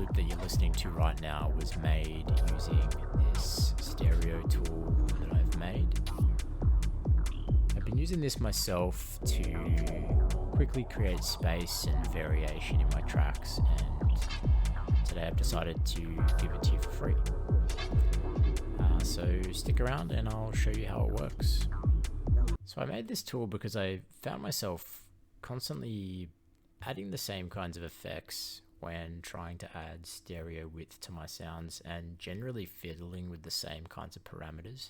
loop that you're listening to right now was made using this stereo tool that I've made. I've been using this myself to quickly create space and variation in my tracks, and today I've decided to give it to you for free. So stick around and I'll show you how it works. So I made this tool because I found myself constantly adding the same kinds of effects when trying to add stereo width to my sounds, and generally fiddling with the same kinds of parameters.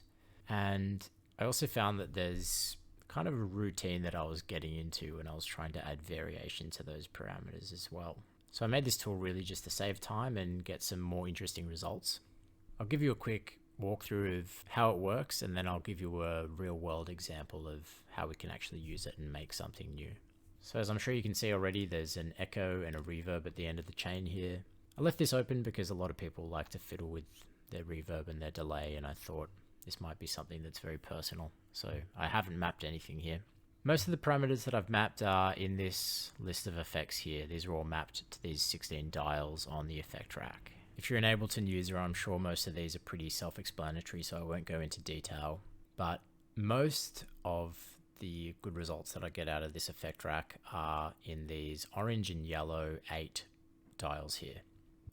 And I also found that there's kind of a routine that I was getting into when I was trying to add variation to those parameters as well. So I made this tool really just to save time and get some more interesting results. I'll give you a quick walkthrough of how it works, and then I'll give you a real world example of how we can actually use it and make something new. So as I'm sure you can see already, there's an echo and a reverb at the end of the chain here. I left this open because a lot of people like to fiddle with their reverb and their delay, and I thought this might be something that's very personal. So I haven't mapped anything here. Most of the parameters that I've mapped are in this list of effects here. These are all mapped to these 16 dials on the effect rack. If you're an Ableton user, I'm sure most of these are pretty self-explanatory, so I won't go into detail. But most of the good results that I get out of this effect rack are in these orange and yellow 8 dials here.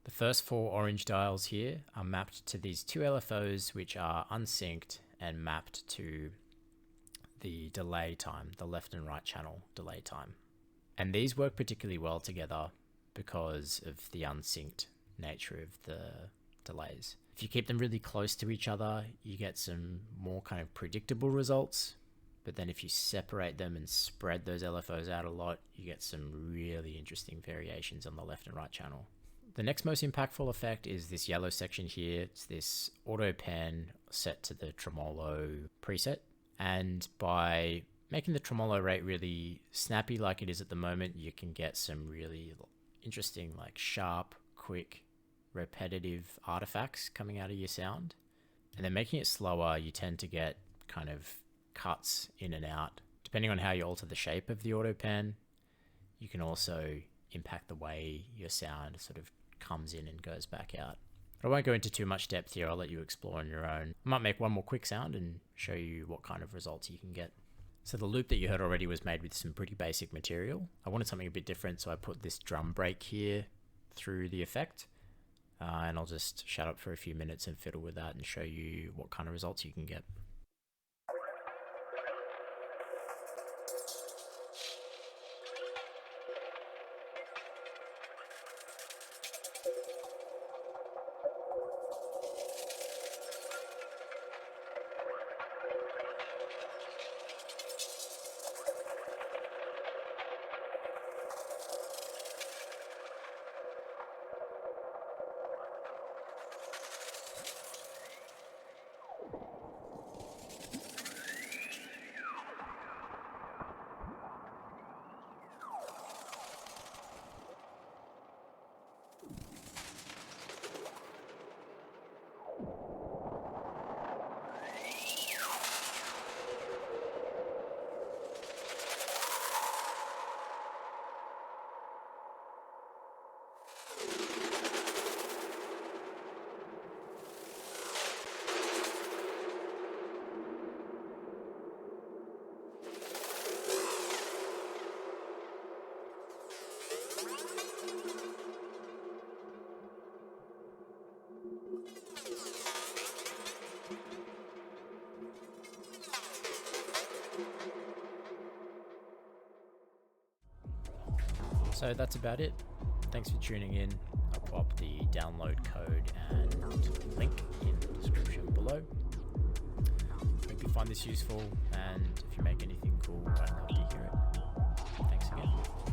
The first 4 orange dials here are mapped to these 2 LFOs, which are unsynced and mapped to the delay time, the left and right channel delay time. And these work particularly well together because of the unsynced nature of the delays. If you keep them really close to each other, you get some more kind of predictable results. But then if you separate them and spread those LFOs out a lot, you get some really interesting variations on the left and right channel. The next most impactful effect is this yellow section here. It's this auto pan set to the tremolo preset. And by making the tremolo rate really snappy like it is at the moment, you can get some really interesting, like sharp, quick, repetitive artifacts coming out of your sound. And then making it slower, you tend to get kind of cuts in and out. Depending on how you alter the shape of the auto pan, you can also impact the way your sound sort of comes in and goes back out. But I won't go into too much depth here. I'll let you explore on your own. I might make one more quick sound and show you what kind of results you can get. So the loop that you heard already was made with some pretty basic material. I wanted something a bit different, so I put this drum break here through the effect. And I'll just shut up for a few minutes and fiddle with that and show you what kind of results you can get. So that's about it. Thanks for tuning in. I'll pop the download code and link in the description below. Hope you find this useful, and if you make anything cool, I'd love to hear it. Thanks again.